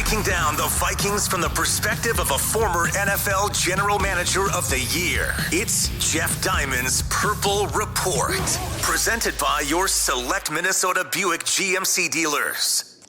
Breaking down the Vikings from the perspective of a former NFL General Manager of the Year. It's Jeff Diamond's Purple Report. Presented by your select Minnesota Buick GMC dealers.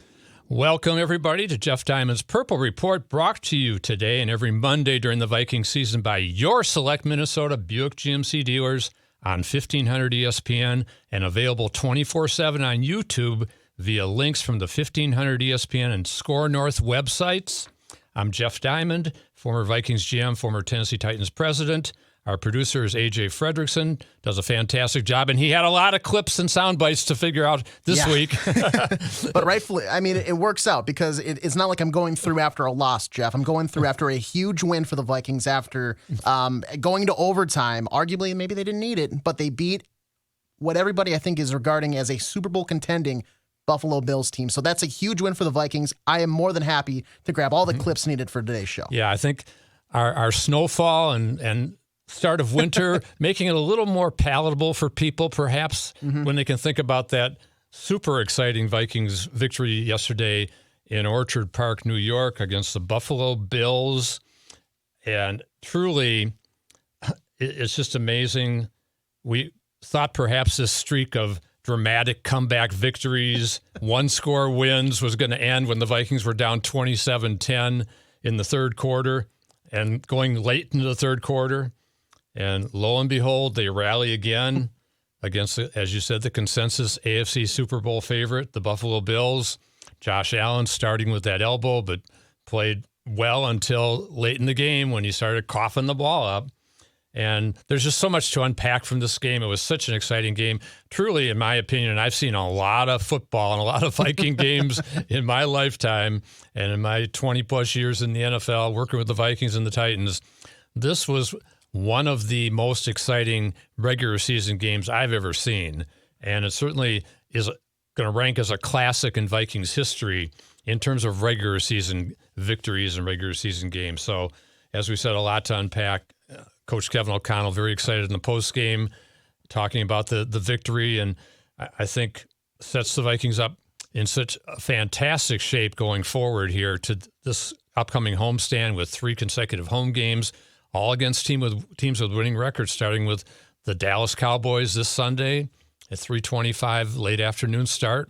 Welcome, everybody, to Jeff Diamond's Purple Report, brought to you today and every Monday during the Viking season by your select Minnesota Buick GMC dealers on 1500 ESPN and available 24/7 on YouTube via links from the 1500 ESPN and Score North websites. I'm Jeff Diamond, former Vikings GM, former Tennessee Titans president. Our producer is AJ Fredrickson, does a fantastic job, and he had a lot of clips and sound bites to figure out this week. But rightfully, I mean, it works out because it's not like I'm going through after a loss, Jeff. I'm going through after a huge win for the Vikings after going to overtime. Arguably, maybe they didn't need it, but they beat what everybody, I think, is regarding as a Super Bowl contending Buffalo Bills team. So that's a huge win for the Vikings. I am more than happy to grab all the clips needed for today's show. Yeah, I think our snowfall and start of winter, making it a little more palatable for people, perhaps, when they can think about that super exciting Vikings victory yesterday in Orchard Park, New York, against the Buffalo Bills. And truly, it's just amazing. We thought perhaps this streak of dramatic comeback victories, one-score wins was going to end when the Vikings were down 27-10 in the third quarter and going late into the third quarter. And lo and behold, they rally again against, as you said, the consensus AFC Super Bowl favorite, the Buffalo Bills. Josh Allen starting with that elbow, but played well until late in the game when he started coughing the ball up. And there's just so much to unpack from this game. It was such an exciting game. Truly, in my opinion, and I've seen a lot of football and a lot of Viking games in my lifetime and in my 20-plus years in the NFL, working with the Vikings and the Titans, this was one of the most exciting regular season games I've ever seen. And it certainly is going to rank as a classic in Vikings history in terms of regular season victories and regular season games. So, as we said, a lot to unpack. Coach Kevin O'Connell very excited in the postgame, talking about the victory, and I think sets the Vikings up in such a fantastic shape going forward here to this upcoming homestand with 3 consecutive home games, all against teams with winning records, starting with the Dallas Cowboys this Sunday at 3:25 late afternoon start,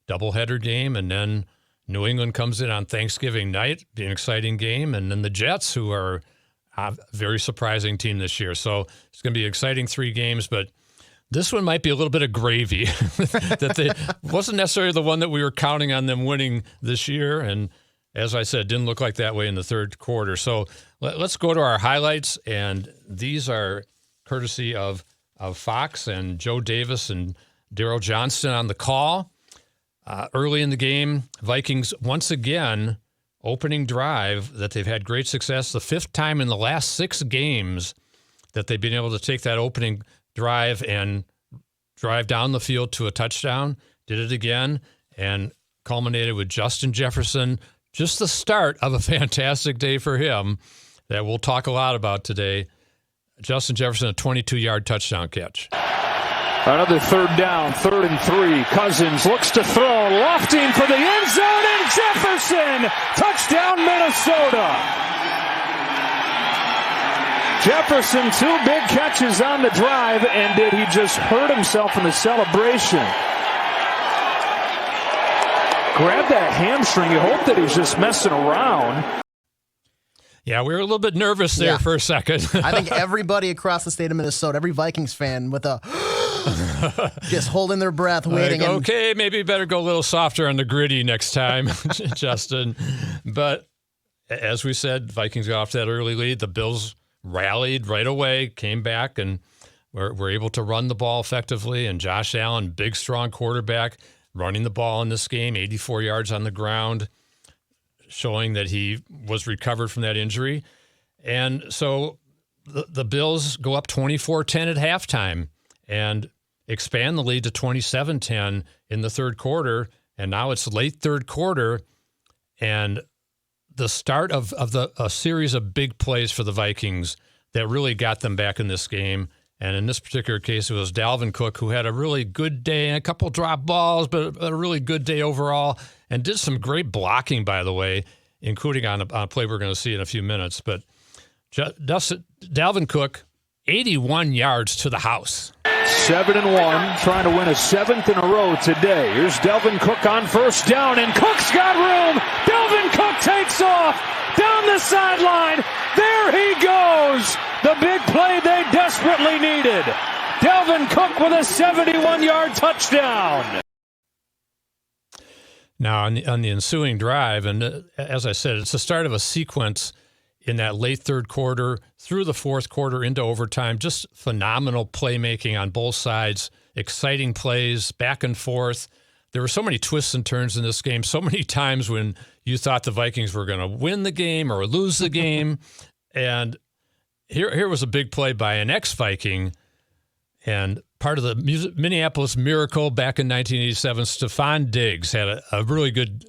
doubleheader game, and then New England comes in on Thanksgiving night, be an exciting game, and then the Jets, who are a very surprising team this year. So it's going to be exciting 3 games, but this one might be a little bit of gravy. That they wasn't necessarily the one that we were counting on them winning this year, and as I said, didn't look like that way in the third quarter. So let's go to our highlights, and these are courtesy of Fox and Joe Davis and Daryl Johnston on the call. Early in the game, Vikings once again, opening drive that they've had great success, the 5th time in the last 6 games that they've been able to take that opening drive and drive down the field to a touchdown. Did it again and culminated with Justin Jefferson. Just the start of a fantastic day for him that we'll talk a lot about today. Justin Jefferson, a 22-yard touchdown catch. Another third down, 3rd and 3. Cousins looks to throw, lofting for the end zone, and Jefferson! Touchdown, Minnesota! Jefferson, 2 big catches on the drive, and did he just hurt himself in the celebration? Grab that hamstring. You hope that he's just messing around. Yeah, we were a little bit nervous there for a second. I think everybody across the state of Minnesota, every Vikings fan with a just holding their breath, waiting. Like, okay, maybe better go a little softer on the gritty next time, Justin. But as we said, Vikings got off to that early lead. The Bills rallied right away, came back, and were able to run the ball effectively. And Josh Allen, big, strong quarterback, running the ball in this game, 84 yards on the ground, showing that he was recovered from that injury. And so the Bills go up 24-10 at halftime and expand the lead to 27-10 in the third quarter. And now it's late third quarter, and the start of a series of big plays for the Vikings that really got them back in this game. And in this particular case, it was Dalvin Cook, who had a really good day and a couple drop balls, but a really good day overall, and did some great blocking, by the way. including on a play we're going to see in a few minutes. But Dalvin Cook, 81 yards to the house. 7-1, trying to win a 7th in a row today. Here's Dalvin Cook on first down, and Cook's got room. Dalvin Cook takes off down the sideline. There he goes. The big play they desperately needed. Dalvin Cook with a 71-yard touchdown. Now, on the ensuing drive, and as I said, it's the start of a sequence in that late third quarter, through the fourth quarter, into overtime. Just phenomenal playmaking on both sides, exciting plays, back and forth. There were so many twists and turns in this game, so many times when you thought the Vikings were going to win the game or lose the game. And here was a big play by an ex-Viking and part of the Minneapolis Miracle back in 1987. Stephon Diggs had a really good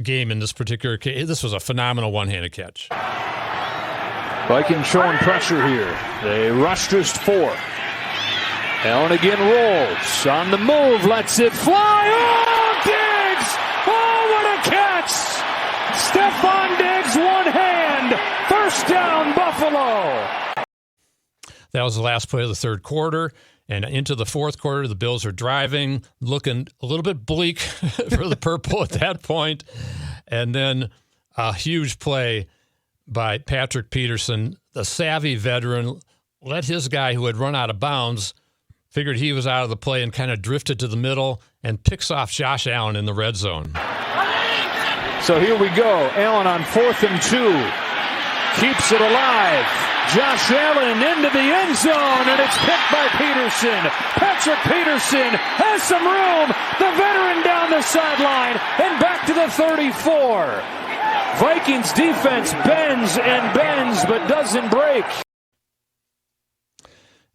game in this particular case. This was a phenomenal one-handed catch. Vikings showing pressure here. They rush just 4. Allen again rolls. On the move, lets it fly. Oh, Diggs! Oh, what a catch! Stephon Diggs, one hand. First down, Buffalo. That was the last play of the third quarter. And into the fourth quarter, the Bills are driving, looking a little bit bleak for the purple at that point. And then a huge play by Patrick Peterson, the savvy veteran, let his guy who had run out of bounds, figured he was out of the play and kind of drifted to the middle and picks off Josh Allen in the red zone. So here we go. Allen on 4th and 2. Keeps it alive. Josh Allen into the end zone, and it's picked by Peterson. Patrick Peterson has some room. The veteran down the sideline and back to the 34. Vikings defense bends and bends, but doesn't break.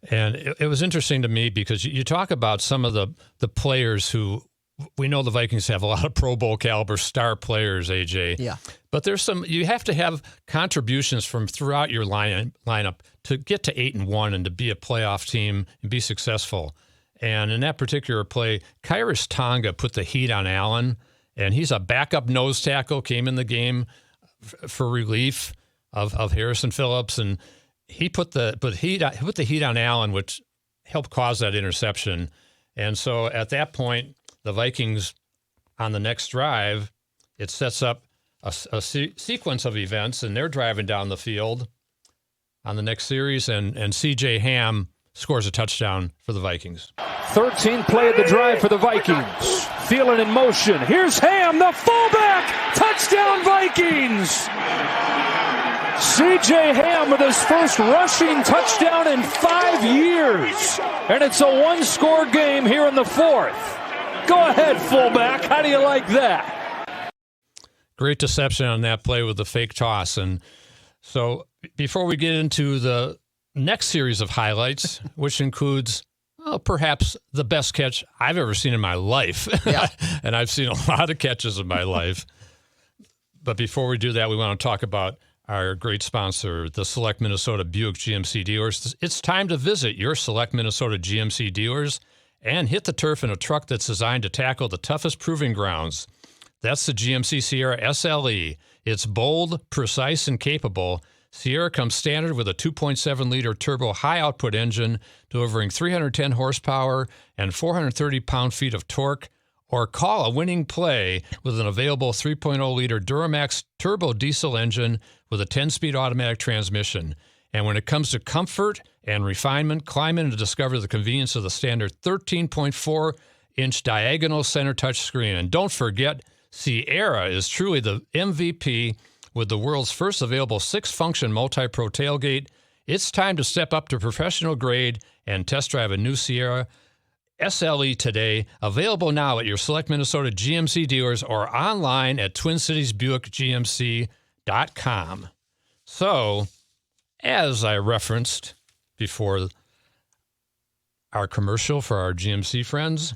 And it was interesting to me because you talk about some of the players who we know the Vikings have a lot of Pro Bowl caliber star players, AJ. Yeah. But you have to have contributions from throughout your lineup to get to 8-1 and to be a playoff team and be successful. And in that particular play, Khyiris Tonga put the heat on Allen, and he's a backup nose tackle, came in the game for relief of Harrison Phillips, and he put the heat on Allen, which helped cause that interception. And so at that point, the Vikings, on the next drive, it sets up a sequence of events, and they're driving down the field on the next series, and C.J. Ham scores a touchdown for the Vikings. 13th play of the drive for the Vikings. Thielen in motion. Here's Ham, the fullback. Touchdown, Vikings. C.J. Ham with his first rushing touchdown in 5 years. And it's a one-score game here in the fourth. Go ahead, fullback. How do you like that? Great deception on that play with the fake toss. And so before we get into the next series of highlights, which includes perhaps the best catch I've ever seen in my life. Yeah. And I've seen a lot of catches in my life. But before we do that, we want to talk about our great sponsor, the Select Minnesota Buick GMC dealers. It's time to visit your Select Minnesota GMC dealers and hit the turf in a truck that's designed to tackle the toughest proving grounds. That's the GMC Sierra SLE. It's bold, precise, and capable. Sierra comes standard with a 2.7-liter turbo high-output engine, delivering 310 horsepower and 430 pound-feet of torque. Or call a winning play with an available 3.0-liter Duramax turbo diesel engine with a 10-speed automatic transmission. And when it comes to comfort and refinement, climb in and discover the convenience of the standard 13.4-inch diagonal center touch screen. And don't forget, Sierra is truly the MVP with the world's first available 6-function multi-pro tailgate. It's time to step up to professional grade and test drive a new Sierra SLE today. Available now at your Select Minnesota GMC dealers or online at TwinCitiesBuickGMC.com. So, as I referenced before our commercial for our GMC friends,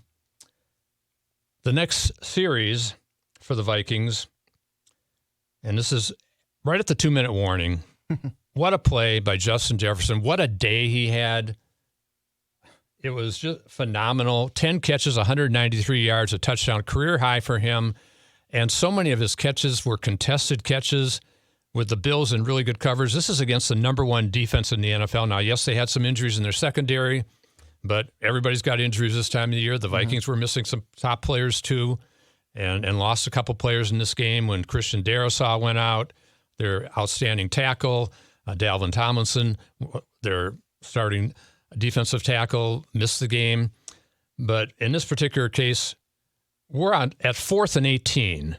the next series for the Vikings, and this is right at the 2-minute warning. What a play by Justin Jefferson. What a day he had. It was just phenomenal. 10 catches, 193 yards, a touchdown, career high for him. And so many of his catches were contested catches with the Bills in really good coverage. This is against the number one defense in the NFL. Now, yes, they had some injuries in their secondary, but everybody's got injuries this time of the year. The Vikings were missing some top players too, and lost a couple players in this game when Christian Darrisaw went out. Their outstanding tackle, Dalvin Tomlinson, their starting defensive tackle, missed the game. But in this particular case, we're at 4th and 18,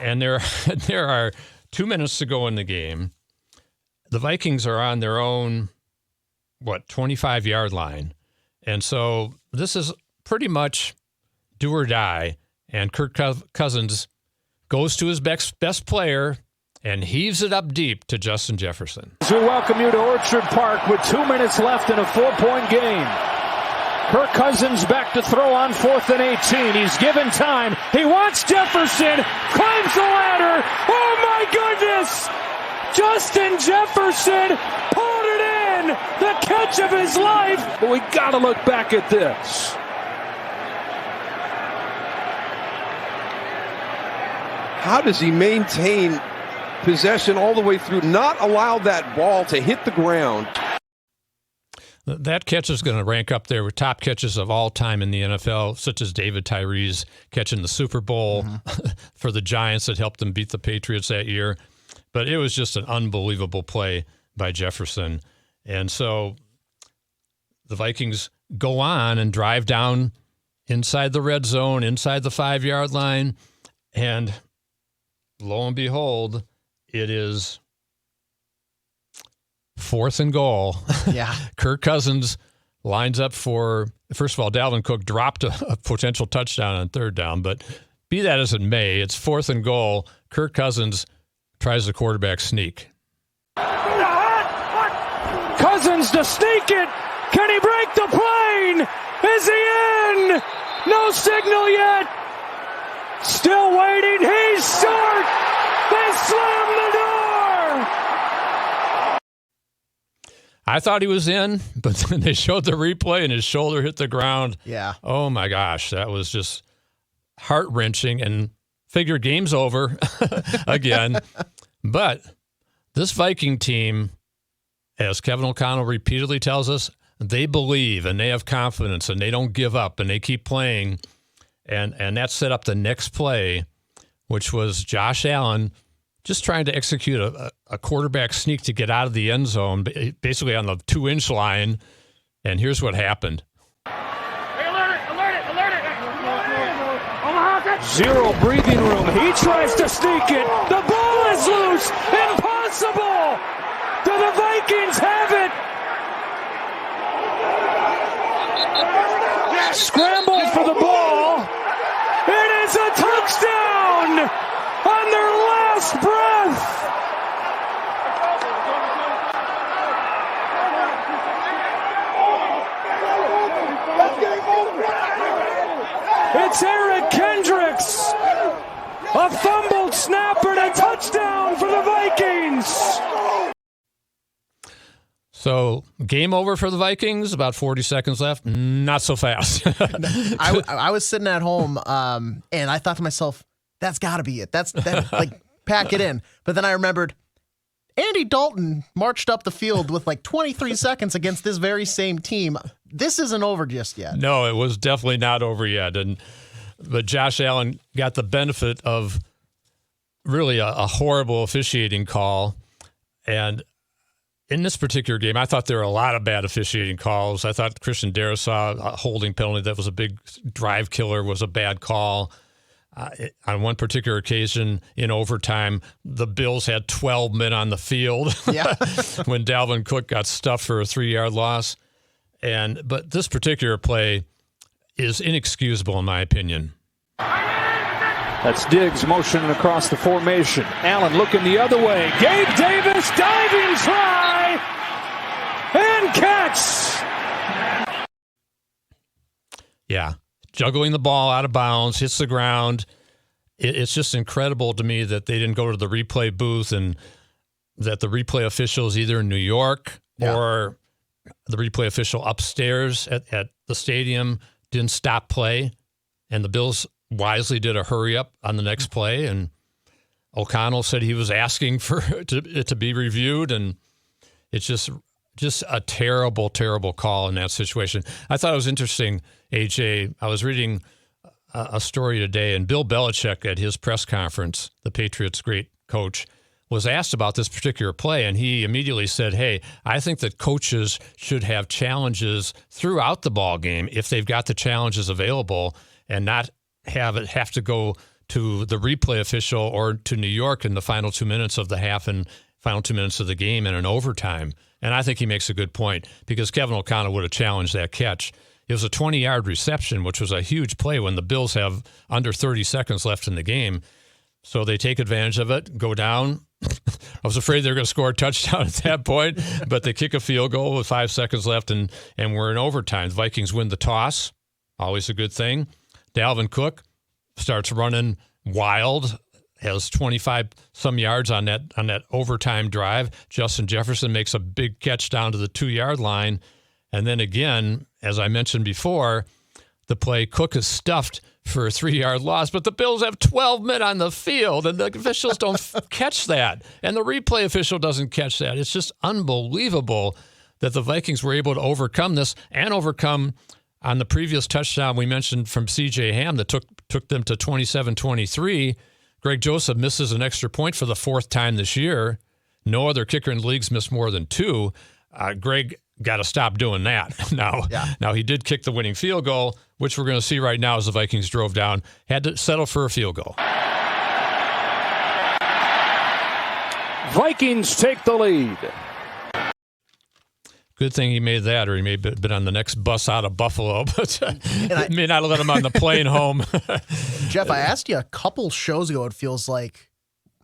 and there are 2 minutes to go in the game. The Vikings are on their own, 25-yard line. And so this is pretty much do or die. And Kirk Cousins goes to his best player and heaves it up deep to Justin Jefferson. We welcome you to Orchard Park with 2 minutes left in a 4-point game. Kirk Cousins back to throw on 4th and 18. He's given time. He wants Jefferson. Climbs the ladder. Oh, my goodness! Justin Jefferson pulled it in. The catch of his life. But we got to look back at this. How does he maintain possession all the way through, not allow that ball to hit the ground? That catch is going to rank up there with top catches of all time in the NFL, such as David Tyree's catch in the Super Bowl for the Giants that helped them beat the Patriots that year. But it was just an unbelievable play by Jefferson. And so the Vikings go on and drive down inside the red zone, inside the 5-yard line, and lo and behold, it is 4th and goal. Yeah. Kirk Cousins lines up for, first of all, Dalvin Cook dropped a potential touchdown on 3rd down, but be that as it may, it's 4th and goal. Kirk Cousins tries the quarterback sneak. Cousins to sneak it. Can he break the plane? Is he in? No signal yet. Still waiting. He's short. They slam the door. I thought he was in, but then they showed the replay and his shoulder hit the ground. Yeah. Oh, my gosh. That was just heart-wrenching, and figure game's over again. But this Viking team, as Kevin O'Connell repeatedly tells us, they believe and they have confidence and they don't give up and they keep playing. And that set up the next play, which was Josh Allen just trying to execute a quarterback sneak to get out of the end zone, basically on the 2-inch line. And here's what happened. Zero breathing room. He tries to sneak it. The ball is loose. Impossible. Do the Vikings have it? Scramble for the ball. It is a touchdown on their last breath. It's Eric Kendricks. A fumbled snap and a touchdown for the Vikings. So game over for the Vikings, about 40 seconds left. Not so fast. I was sitting at home and I thought to myself, that's got to be it. That like pack it in. But then I remembered Andy Dalton marched up the field with like 23 seconds against this very same team. This isn't over just yet. No, it was definitely not over yet. But Josh Allen got the benefit of really a horrible officiating call. And in this particular game, I thought there were a lot of bad officiating calls. I thought Christian Darrisaw, a holding penalty that was a big drive killer, was a bad call. On one particular occasion in overtime, the Bills had 12 men on the field when Dalvin Cook got stuffed for a 3-yard loss. But this particular play is inexcusable in my opinion. That's Diggs motioning across the formation. Allen looking the other way. Gabe Davis diving try and catch. Yeah, juggling the ball out of bounds, hits the ground. It's just incredible to me that they didn't go to the replay booth and that the replay official is either in New York or the replay official upstairs at the stadium didn't stop play, and the Bills wisely did a hurry up on the next play, and O'Connell said he was asking for it to be reviewed, and it's just a terrible, terrible call in that situation. I thought it was interesting, AJ. I was reading a story today, and Bill Belichick at his press conference, the Patriots' great coach, was asked about this particular play, and he immediately said, hey, I think that coaches should have challenges throughout the ball game if they've got the challenges available, and not have to go to the replay official or to New York in the final 2 minutes of the half and final 2 minutes of the game in an overtime. And I think he makes a good point, because Kevin O'Connell would have challenged that catch. It was a 20-yard reception, which was a huge play when the Bills have under 30 seconds left in the game. So they take advantage of it, go down. I was afraid they were going to score a touchdown at that point, but they kick a field goal with 5 seconds left, and we're in overtime. The Vikings win the toss, always a good thing. Dalvin Cook starts running wild, has 25-some yards on that overtime drive. Justin Jefferson makes a big catch down to the 2-yard line. And then again, as I mentioned before, the play, Cook is stuffed for a 3-yard loss, but the Bills have 12 men on the field, and the officials don't catch that. And the replay official doesn't catch that. It's just unbelievable that the Vikings were able to overcome this and overcome on the previous touchdown we mentioned from C.J. Ham that took them to 27-23. Greg Joseph misses an extra point for the 4th time this year. No other kicker in the league's missed more than 2. Greg got to stop doing that now. Yeah. Now, he did kick the winning field goal, which we're going to see right now as the Vikings drove down, had to settle for a field goal. Vikings take the lead. Good thing he made that, or he may have been on the next bus out of Buffalo, but may not have let him on the plane home. Jeff, I asked you a couple shows ago, it feels like,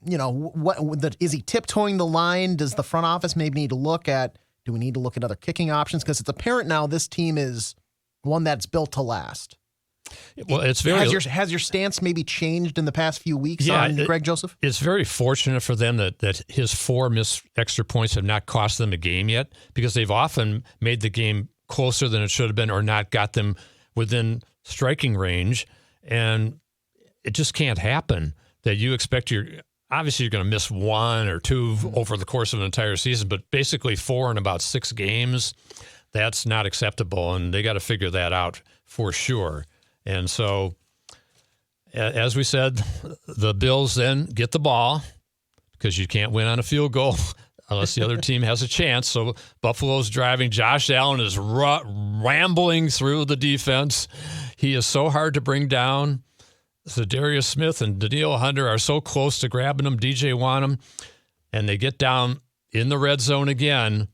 is he tiptoeing the line? Does the front office maybe need to look at, do we need to look at other kicking options? Because it's apparent now this team is one that's built to last. Well, it's very has your stance maybe changed in the past few weeks on Greg Joseph? It's very fortunate for them that his 4 missed extra points have not cost them a game yet, because they've often made the game closer than it should have been or not got them within striking range, and it just can't happen that you expect obviously you're going to miss 1 or 2 over the course of an entire season, but basically 4 in about 6 games, that's not acceptable, and they got to figure that out for sure. And so, as we said, the Bills then get the ball, because you can't win on a field goal unless the other team has a chance. So Buffalo's driving. Josh Allen is rambling through the defense. He is so hard to bring down. Zadarius Smith and Danielle Hunter are so close to grabbing him, DJ Wanham, and they get down in the red zone again,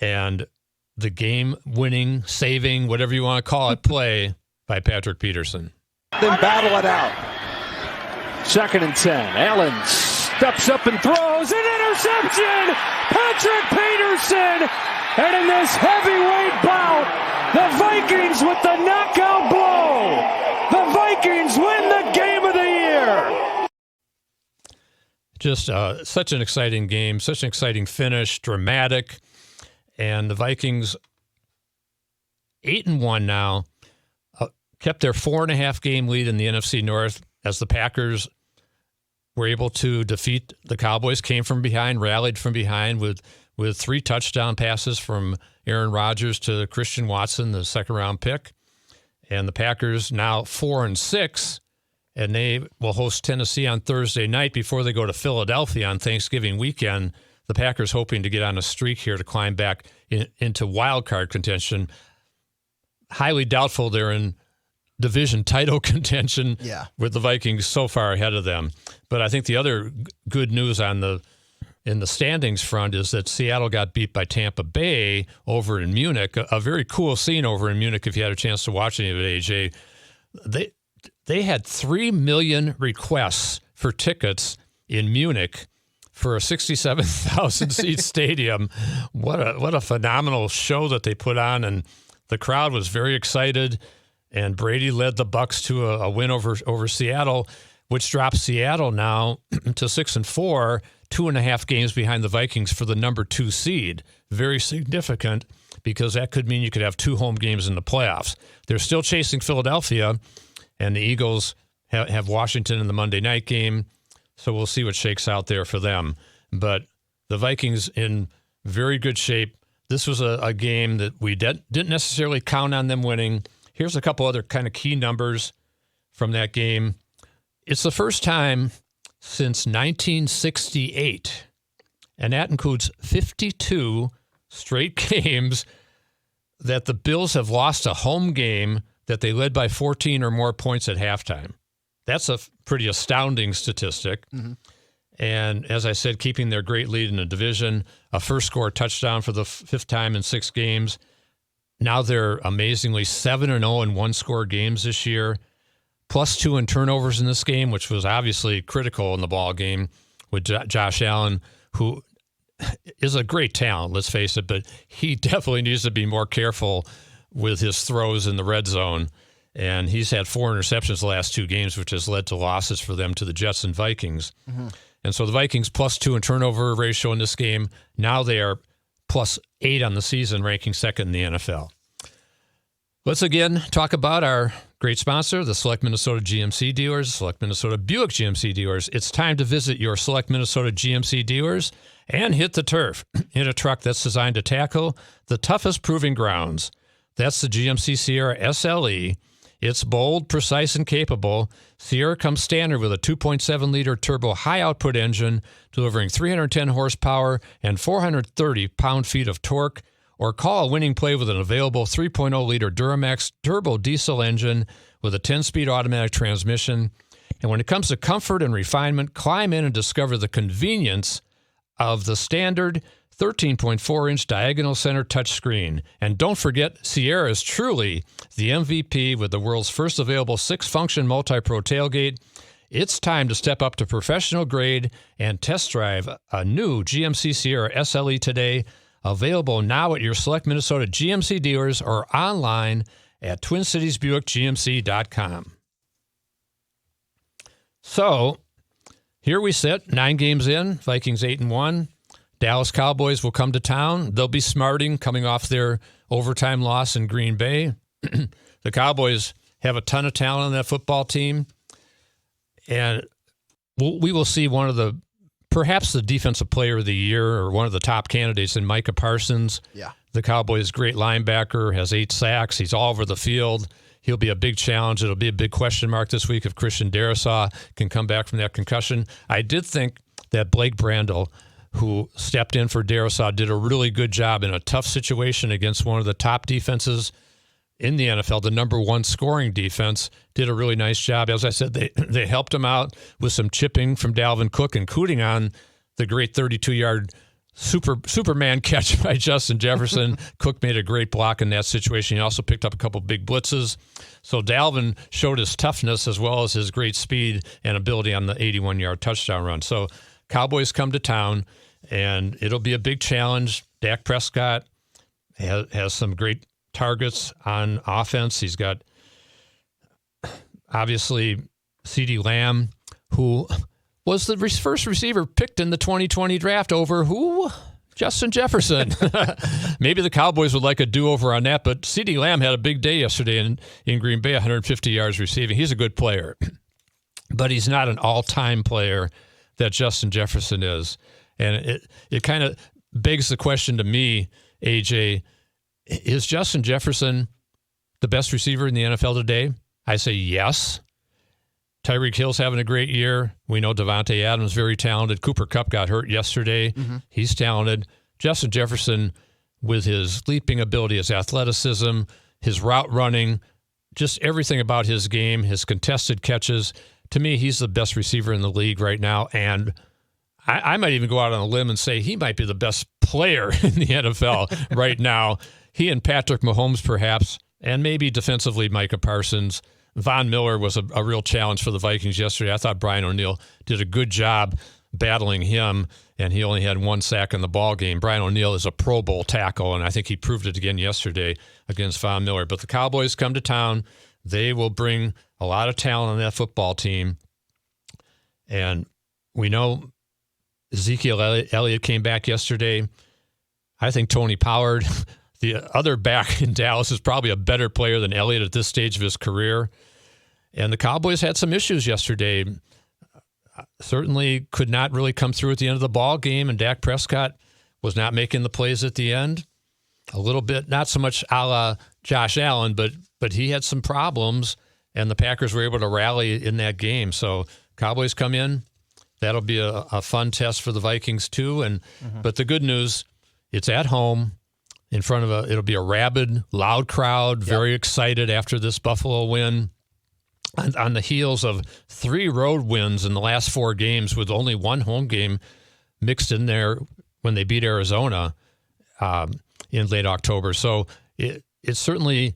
and the game-winning, saving, whatever you want to call it, play by Patrick Peterson. Then battle it out. 2nd and 10. Allen steps up and throws an interception. Patrick Peterson. And in this heavyweight bout, the Vikings with the knockout blow. The Vikings win the game of the year. Just such an exciting game, such an exciting finish, dramatic. And the Vikings, 8-1 now, kept their 4.5-game lead in the NFC North as the Packers were able to defeat the Cowboys, came from behind, rallied from behind with 3 touchdown passes from Aaron Rodgers to Christian Watson, the 2nd-round pick. And the Packers now 4-6, and they will host Tennessee on Thursday night before they go to Philadelphia on Thanksgiving weekend. The Packers hoping to get on a streak here to climb back into wild card contention. Highly doubtful they're in division title contention with the Vikings so far ahead of them. But I think the other good news in the standings front is that Seattle got beat by Tampa Bay over in Munich. A very cool scene over in Munich if you had a chance to watch any of it, AJ. They had 3 million requests for tickets in Munich for a 67,000-seat stadium. What a phenomenal show that they put on, and the crowd was very excited. And Brady led the Bucs to a win over Seattle, which drops Seattle now to 6-4, 2.5 games behind the Vikings for the number 2 seed. Very significant, because that could mean you could have 2 home games in the playoffs. They're still chasing Philadelphia, and the Eagles have Washington in the Monday night game, so we'll see what shakes out there for them. But the Vikings in very good shape. This was a game that we didn't necessarily count on them winning. Here's a couple other kind of key numbers from that game. It's the first time since 1968, and that includes 52 straight games, that the Bills have lost a home game that they led by 14 or more points at halftime. That's a pretty astounding statistic. Mm-hmm. And as I said, keeping their great lead in the division, a first-score touchdown for the fifth time in 6 games. Now they're amazingly 7-0 in one-score games this year, +2 in turnovers in this game, which was obviously critical in the ball game with Josh Allen, who is a great talent, let's face it, but he definitely needs to be more careful with his throws in the red zone. And he's had 4 interceptions the last 2 games, which has led to losses for them to the Jets and Vikings. Mm-hmm. And so the Vikings +2 in turnover ratio in this game. Now they are +8 on the season, ranking second in the NFL. Let's again talk about our great sponsor, the Select Minnesota GMC dealers, Select Minnesota Buick GMC dealers. It's time to visit your Select Minnesota GMC dealers and hit the turf in a truck that's designed to tackle the toughest proving grounds. That's the GMC Sierra SLE. It's bold, precise, and capable. Sierra comes standard with a 2.7-liter turbo high-output engine, delivering 310 horsepower and 430 pound-feet of torque. Or call a winning play with an available 3.0-liter Duramax turbo diesel engine with a 10-speed automatic transmission. And when it comes to comfort and refinement, climb in and discover the convenience of the standard 13.4-inch diagonal center touchscreen. And don't forget, Sierra is truly the MVP with the world's first available 6-function multi-pro tailgate. It's time to step up to professional grade and test drive a new GMC Sierra SLE today. Available now at your Select Minnesota GMC dealers or online at TwinCitiesBuickGMC.com. So here we sit, 9 games in, Vikings 8-1. Dallas Cowboys will come to town. They'll be smarting coming off their overtime loss in Green Bay. The Cowboys have a ton of talent on that football team. And we will see perhaps the defensive player of the year or one of the top candidates in Micah Parsons. Yeah. The Cowboys' great linebacker, has 8 sacks. He's all over the field. He'll be a big challenge. It'll be a big question mark this week if Christian Darrisaw can come back from that concussion. I did think that Blake Brandel, who stepped in for Darrisaw, did a really good job in a tough situation against one of the top defenses in the NFL, the number 1 scoring defense, did a really nice job. As I said, they helped him out with some chipping from Dalvin Cook, including on the great 32-yard Superman catch by Justin Jefferson. Cook made a great block in that situation. He also picked up a couple big blitzes. So Dalvin showed his toughness as well as his great speed and ability on the 81-yard touchdown run. So Cowboys come to town, and it'll be a big challenge. Dak Prescott has some great targets on offense. He's got, obviously, CeeDee Lamb, who was the first receiver picked in the 2020 draft over who? Justin Jefferson. Maybe the Cowboys would like a do-over on that, but CeeDee Lamb had a big day yesterday in Green Bay, 150 yards receiving. He's a good player, but he's not an all-time player that Justin Jefferson is. And it kind of begs the question to me, AJ, is Justin Jefferson the best receiver in the NFL today? I say yes. Tyreek Hill's having a great year. We know Devontae Adams very talented. Cooper Kupp got hurt yesterday. Mm-hmm. He's talented. Justin Jefferson, with his leaping ability, his athleticism, his route running, just everything about his game, his contested catches, to me, he's the best receiver in the league right now. And I might even go out on a limb and say he might be the best player in the NFL right now. He and Patrick Mahomes, perhaps, and maybe defensively Micah Parsons. Von Miller was a real challenge for the Vikings yesterday. I thought Brian O'Neill did a good job battling him, and he only had 1 sack in the ball game. Brian O'Neill is a Pro Bowl tackle, and I think he proved it again yesterday against Von Miller. But the Cowboys come to town. They will bring a lot of talent on that football team. And we know Ezekiel Elliott came back yesterday. I think Tony Pollard, the other back in Dallas, is probably a better player than Elliott at this stage of his career. And the Cowboys had some issues yesterday. Certainly could not really come through at the end of the ball game, and Dak Prescott was not making the plays at the end. A little bit, not so much a la Josh Allen, but he had some problems, and the Packers were able to rally in that game. So Cowboys come in. That'll be a fun test for the Vikings too. But the good news, it's at home in front of it'll be a rabid, loud crowd, very excited after this Buffalo win. On the heels of 3 road wins in the last 4 games, with only 1 home game mixed in there when they beat Arizona in late October. So it certainly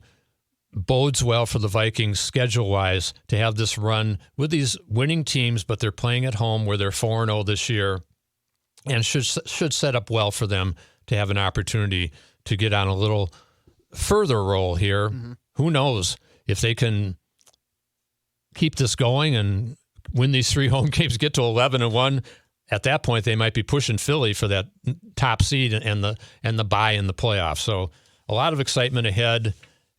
bodes well for the Vikings schedule-wise to have this run with these winning teams, but they're playing at home where they're 4-0 this year, and should set up well for them to have an opportunity to get on a little further roll here. Who knows if they can keep this going and win these 3 home games, get to 11-1. At that point, they might be pushing Philly for that top seed and the bye in the playoffs. So a lot of excitement ahead,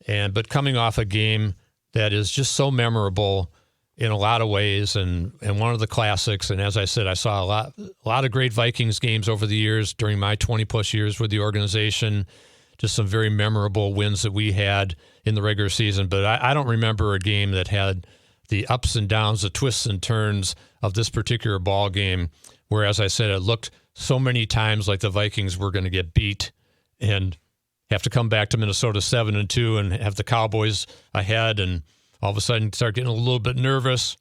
but coming off a game that is just so memorable in a lot of ways, and one of the classics. And as I said, I saw a lot of great Vikings games over the years during my 20-plus years with the organization. Just some very memorable wins that we had in the regular season. But I don't remember a game that had the ups and downs, the twists and turns of this particular ball game, where, as I said, it looked so many times like the Vikings were going to get beat and have to come back to Minnesota 7-2 and have the Cowboys ahead, and all of a sudden start getting a little bit nervous.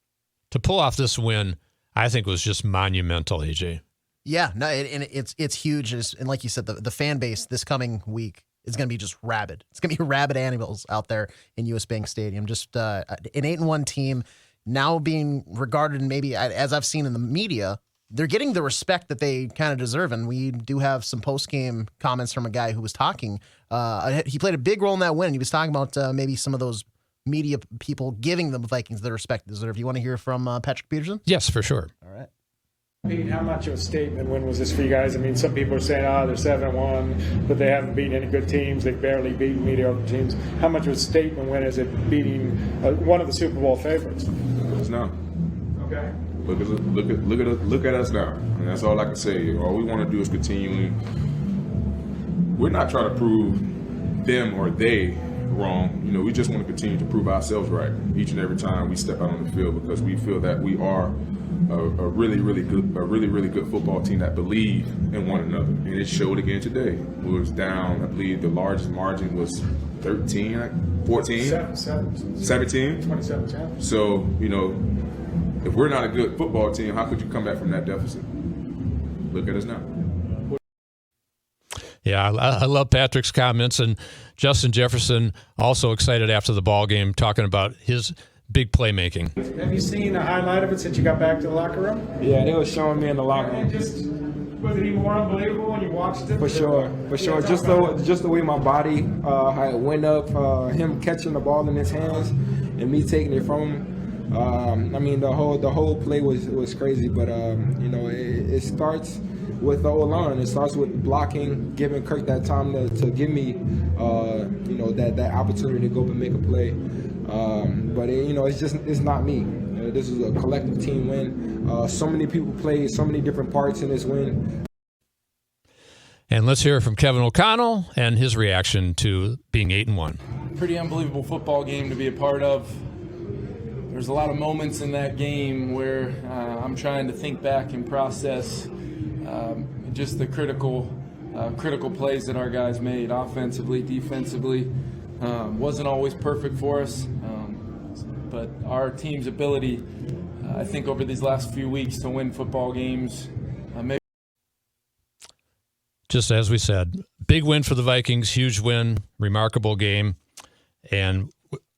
To pull off this win, I think was just monumental, AJ. Yeah, no, and it's huge, and like you said, the fan base this coming week is going to be just rabid. It's going to be rabid animals out there in US Bank Stadium. Just an 8-1 team now being regarded, maybe as I've seen in the media, they're getting the respect that they kind of deserve. And we do have some post-game comments from a guy who was talking. He played a big role in that win. He was talking about maybe some of those media people giving the Vikings the respect they deserve. You want to hear from Patrick Peterson? Yes, for sure. All right. Pete, how much of a statement win was this for you guys? I mean, some people are saying, they're 7-1, but they haven't beaten any good teams. They've barely beaten mediocre teams. How much of a statement win is it beating one of the Super Bowl favorites? Look at us now. Okay. Look at us now. And that's all I can say. All we want to do is continue. We're not trying to prove them or they wrong. We just want to continue to prove ourselves right each and every time we step out on the field, because we feel that we are a really good football team that believe in one another, and it showed again today. We was down, I believe the largest margin was 13, 14, 17. 27. So if we're not a good football team, how could you come back from that deficit? Look at us now. Yeah, I love Patrick's comments, and Justin Jefferson also excited after the ball game, talking about his big playmaking. Have you seen a highlight of it since you got back to the locker room? Yeah, they were showing me in the locker room. Was it even more unbelievable when you watched it? For sure. Just the way my body how it went up, him catching the ball in his hands and me taking it from him. I mean, the whole play was crazy, but it starts with the O-line. It starts with blocking, giving Kirk that time to give me that opportunity to go up and make a play. But it's not me. This is a collective team win. So many people played so many different parts in this win. And let's hear from Kevin O'Connell and his reaction to being 8-1. Pretty unbelievable football game to be a part of. There's a lot of moments in that game where I'm trying to think back and process just the critical plays that our guys made, offensively, defensively. Wasn't always perfect for us, but our team's ability, I think, over these last few weeks to win football games. Just as we said, big win for the Vikings, huge win, remarkable game. And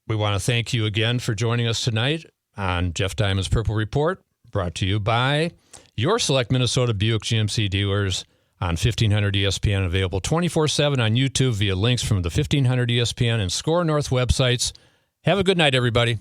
we want to thank you again for joining us tonight on Jeff Diamond's Purple Report, brought to you by your select Minnesota Buick GMC dealers on 1500 ESPN, available 24/7 on YouTube via links from the 1500 ESPN and Score North websites. Have a good night, everybody.